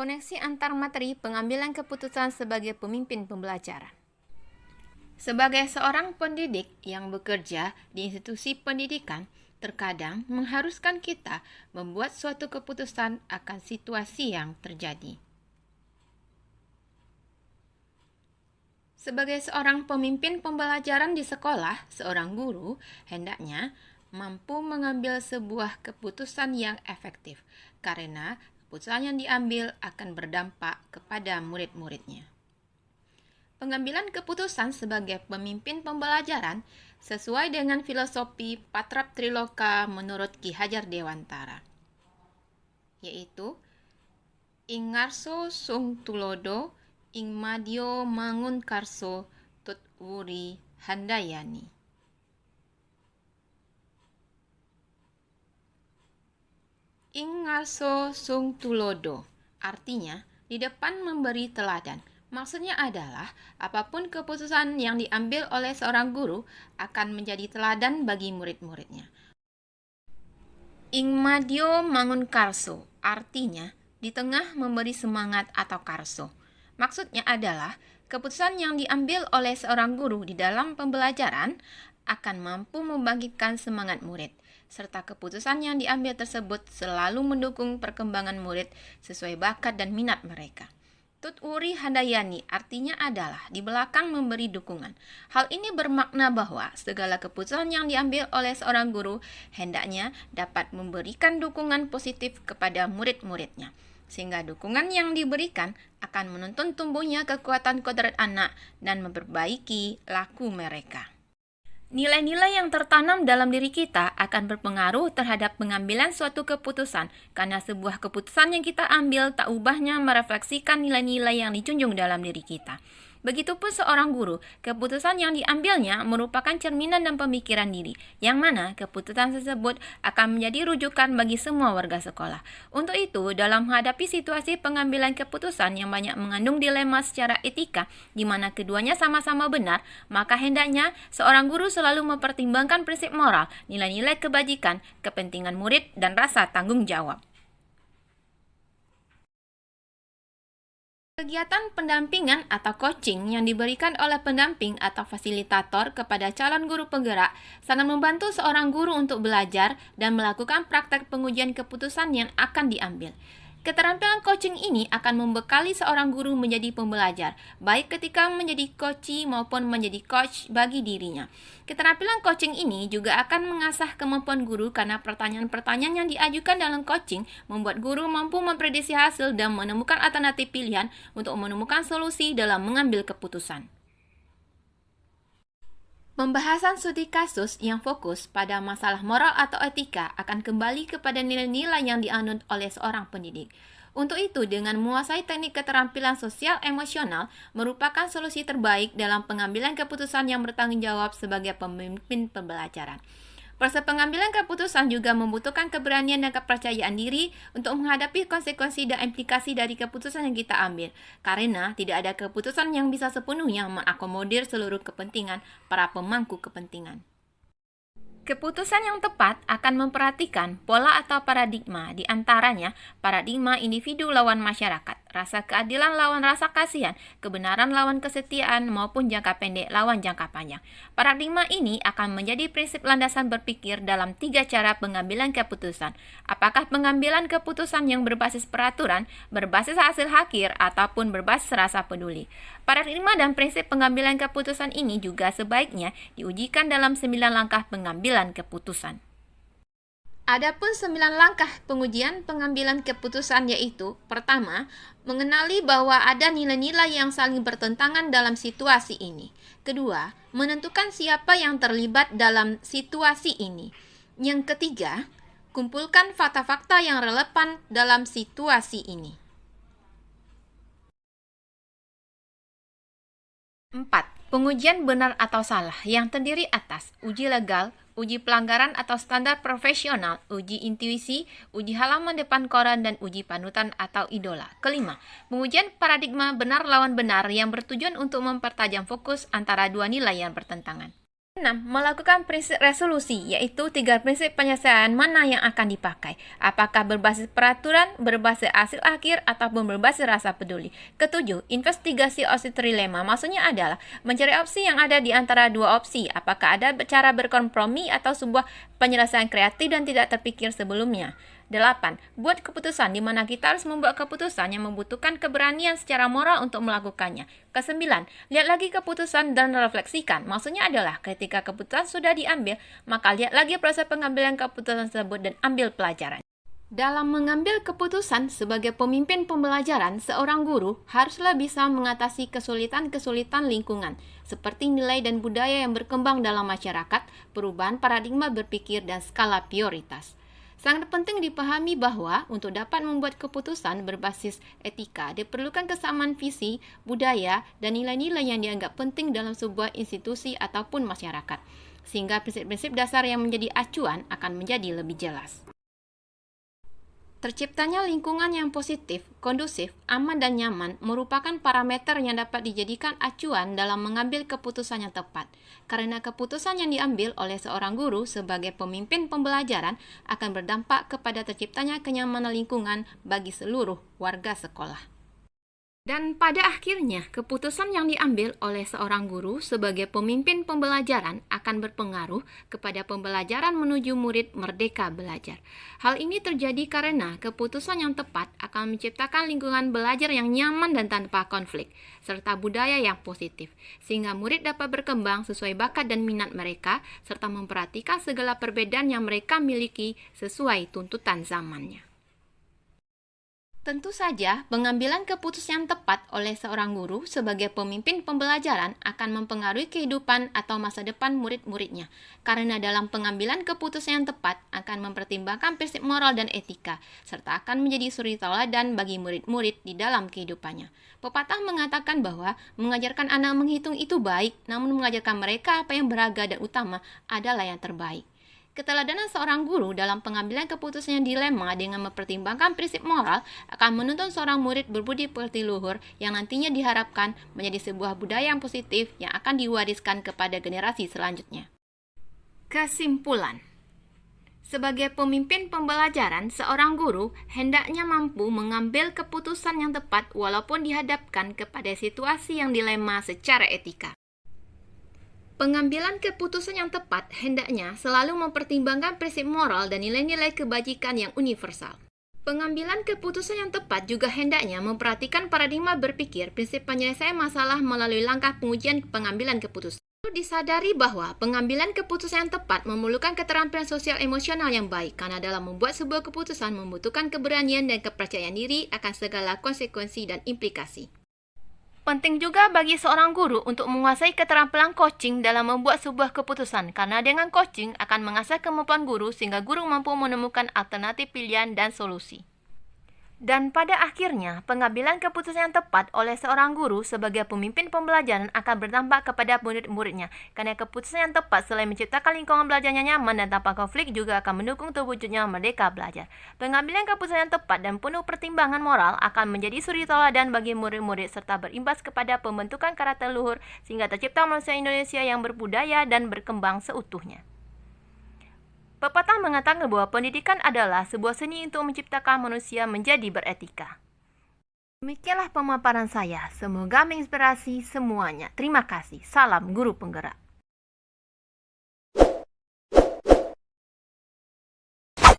Koneksi antar materi pengambilan keputusan sebagai pemimpin pembelajaran. Sebagai seorang pendidik yang bekerja di institusi pendidikan, terkadang mengharuskan kita membuat suatu keputusan akan situasi yang terjadi. Sebagai seorang pemimpin pembelajaran di sekolah, seorang guru hendaknya mampu mengambil sebuah keputusan yang efektif, karena keputusan yang diambil akan berdampak kepada murid-muridnya. Pengambilan keputusan sebagai pemimpin pembelajaran sesuai dengan filosofi Patrap Triloka menurut Ki Hajar Dewantara, yaitu ing ngarso sung tulodo, ing madyo mangun karso tut wuri handayani. Ing ngarso sung tulodo artinya di depan memberi teladan. Maksudnya adalah apapun keputusan yang diambil oleh seorang guru akan menjadi teladan bagi murid-muridnya. Ing madyo mangun karso artinya di tengah memberi semangat atau karso. Maksudnya adalah keputusan yang diambil oleh seorang guru di dalam pembelajaran akan mampu membangkitkan semangat murid, serta keputusan yang diambil tersebut selalu mendukung perkembangan murid sesuai bakat dan minat mereka. Tut uri handayani artinya adalah di belakang memberi dukungan. Hal ini bermakna bahwa segala keputusan yang diambil oleh seorang guru hendaknya dapat memberikan dukungan positif kepada murid-muridnya, sehingga dukungan yang diberikan akan menuntun tumbuhnya kekuatan kodrat anak dan memperbaiki laku mereka. Nilai-nilai yang tertanam dalam diri kita akan berpengaruh terhadap pengambilan suatu keputusan, karena sebuah keputusan yang kita ambil tak ubahnya merefleksikan nilai-nilai yang dijunjung dalam diri kita. Begitupun seorang guru, keputusan yang diambilnya merupakan cerminan dan pemikiran diri, yang mana keputusan tersebut akan menjadi rujukan bagi semua warga sekolah. Untuk itu, dalam menghadapi situasi pengambilan keputusan yang banyak mengandung dilema secara etika, di mana keduanya sama-sama benar, maka hendaknya seorang guru selalu mempertimbangkan prinsip moral, nilai-nilai kebajikan, kepentingan murid, dan rasa tanggung jawab. Kegiatan pendampingan atau coaching yang diberikan oleh pendamping atau fasilitator kepada calon guru penggerak sangat membantu seorang guru untuk belajar dan melakukan praktek pengujian keputusan yang akan diambil. Keterampilan coaching ini akan membekali seorang guru menjadi pembelajar, baik ketika menjadi coachee maupun menjadi coach bagi dirinya. Keterampilan coaching ini juga akan mengasah kemampuan guru karena pertanyaan-pertanyaan yang diajukan dalam coaching membuat guru mampu memprediksi hasil dan menemukan alternatif pilihan untuk menemukan solusi dalam mengambil keputusan. Pembahasan studi kasus yang fokus pada masalah moral atau etika akan kembali kepada nilai-nilai yang dianut oleh seorang pendidik. Untuk itu, dengan menguasai teknik keterampilan sosial emosional merupakan solusi terbaik dalam pengambilan keputusan yang bertanggung jawab sebagai pemimpin pembelajaran. Proses pengambilan keputusan juga membutuhkan keberanian dan kepercayaan diri untuk menghadapi konsekuensi dan implikasi dari keputusan yang kita ambil, karena tidak ada keputusan yang bisa sepenuhnya mengakomodir seluruh kepentingan para pemangku kepentingan. Keputusan yang tepat akan memperhatikan pola atau paradigma, di antaranya paradigma individu lawan masyarakat, rasa keadilan lawan rasa kasihan, kebenaran lawan kesetiaan, maupun jangka pendek lawan jangka panjang. Paradigma ini akan menjadi prinsip landasan berpikir dalam 3 cara pengambilan keputusan. Apakah pengambilan keputusan yang berbasis peraturan, berbasis hasil akhir, ataupun berbasis rasa peduli. Paradigma dan prinsip pengambilan keputusan ini juga sebaiknya diujikan dalam 9 langkah pengambilan keputusan. Adapun 9 langkah pengujian pengambilan keputusan yaitu: pertama, mengenali bahwa ada nilai-nilai yang saling bertentangan dalam situasi ini. Kedua, menentukan siapa yang terlibat dalam situasi ini. Yang ketiga, kumpulkan fakta-fakta yang relevan dalam situasi ini. 4. Pengujian benar atau salah yang terdiri atas uji legal, uji pelanggaran atau standar profesional, uji intuisi, uji halaman depan koran, dan uji panutan atau idola. Kelima, pengujian paradigma benar lawan benar yang bertujuan untuk mempertajam fokus antara dua nilai yang bertentangan. 6. Melakukan prinsip resolusi, yaitu 3 prinsip penyelesaian mana yang akan dipakai. Apakah berbasis peraturan, berbasis hasil akhir, ataupun berbasis rasa peduli. Ketujuh, investigasi opsi trilema. Maksudnya adalah mencari opsi yang ada di antara dua opsi. Apakah ada cara berkompromi atau sebuah penyelesaian kreatif dan tidak terpikir sebelumnya. 8. Buat keputusan, di mana kita harus membuat keputusan yang membutuhkan keberanian secara moral untuk melakukannya. Ke-9. Lihat lagi keputusan dan refleksikan. Maksudnya adalah ketika keputusan sudah diambil, maka lihat lagi proses pengambilan keputusan tersebut dan ambil pelajaran. Dalam mengambil keputusan sebagai pemimpin pembelajaran, seorang guru haruslah bisa mengatasi kesulitan-kesulitan lingkungan, seperti nilai dan budaya yang berkembang dalam masyarakat, perubahan paradigma berpikir, dan skala prioritas. Sangat penting dipahami bahwa untuk dapat membuat keputusan berbasis etika, diperlukan kesamaan visi, budaya, dan nilai-nilai yang dianggap penting dalam sebuah institusi ataupun masyarakat, sehingga prinsip-prinsip dasar yang menjadi acuan akan menjadi lebih jelas. Terciptanya lingkungan yang positif, kondusif, aman, dan nyaman merupakan parameter yang dapat dijadikan acuan dalam mengambil keputusan yang tepat. Karena keputusan yang diambil oleh seorang guru sebagai pemimpin pembelajaran akan berdampak kepada terciptanya kenyamanan lingkungan bagi seluruh warga sekolah. Dan pada akhirnya, keputusan yang diambil oleh seorang guru sebagai pemimpin pembelajaran akan berpengaruh kepada pembelajaran menuju murid merdeka belajar. Hal ini terjadi karena keputusan yang tepat akan menciptakan lingkungan belajar yang nyaman dan tanpa konflik, serta budaya yang positif, sehingga murid dapat berkembang sesuai bakat dan minat mereka, serta memperhatikan segala perbedaan yang mereka miliki sesuai tuntutan zamannya. Tentu saja, pengambilan keputusan yang tepat oleh seorang guru sebagai pemimpin pembelajaran akan mempengaruhi kehidupan atau masa depan murid-muridnya. Karena dalam pengambilan keputusan yang tepat akan mempertimbangkan prinsip moral dan etika, serta akan menjadi suri tauladan bagi murid-murid di dalam kehidupannya. Pepatah mengatakan bahwa mengajarkan anak menghitung itu baik, namun mengajarkan mereka apa yang berharga dan utama adalah yang terbaik. Keteladanan seorang guru dalam pengambilan keputusan yang dilema dengan mempertimbangkan prinsip moral akan menuntun seorang murid berbudi pekerti luhur yang nantinya diharapkan menjadi sebuah budaya yang positif yang akan diwariskan kepada generasi selanjutnya. Kesimpulan. Sebagai pemimpin pembelajaran, seorang guru hendaknya mampu mengambil keputusan yang tepat walaupun dihadapkan kepada situasi yang dilema secara etika. Pengambilan keputusan yang tepat hendaknya selalu mempertimbangkan prinsip moral dan nilai-nilai kebajikan yang universal. Pengambilan keputusan yang tepat juga hendaknya memperhatikan paradigma berpikir, prinsip penyelesaian masalah melalui langkah pengujian pengambilan keputusan. Perlu disadari bahwa pengambilan keputusan yang tepat memerlukan keterampilan sosial emosional yang baik, karena dalam membuat sebuah keputusan membutuhkan keberanian dan kepercayaan diri akan segala konsekuensi dan implikasi. Penting juga bagi seorang guru untuk menguasai keterampilan coaching dalam membuat sebuah keputusan, karena dengan coaching akan mengasah kemampuan guru sehingga guru mampu menemukan alternatif pilihan dan solusi. Dan pada akhirnya, pengambilan keputusan yang tepat oleh seorang guru sebagai pemimpin pembelajaran akan berdampak kepada murid-muridnya. Karena keputusan yang tepat selain menciptakan lingkungan belajarnya nyaman dan tanpa konflik juga akan mendukung terwujudnya merdeka belajar. Pengambilan keputusan yang tepat dan penuh pertimbangan moral akan menjadi suri tauladan bagi murid-murid serta berimbas kepada pembentukan karakter luhur sehingga tercipta manusia Indonesia yang berbudaya dan berkembang seutuhnya. Pepatah mengatakan bahwa pendidikan adalah sebuah seni untuk menciptakan manusia menjadi beretika. Demikianlah pemaparan saya. Semoga menginspirasi semuanya. Terima kasih. Salam Guru Penggerak.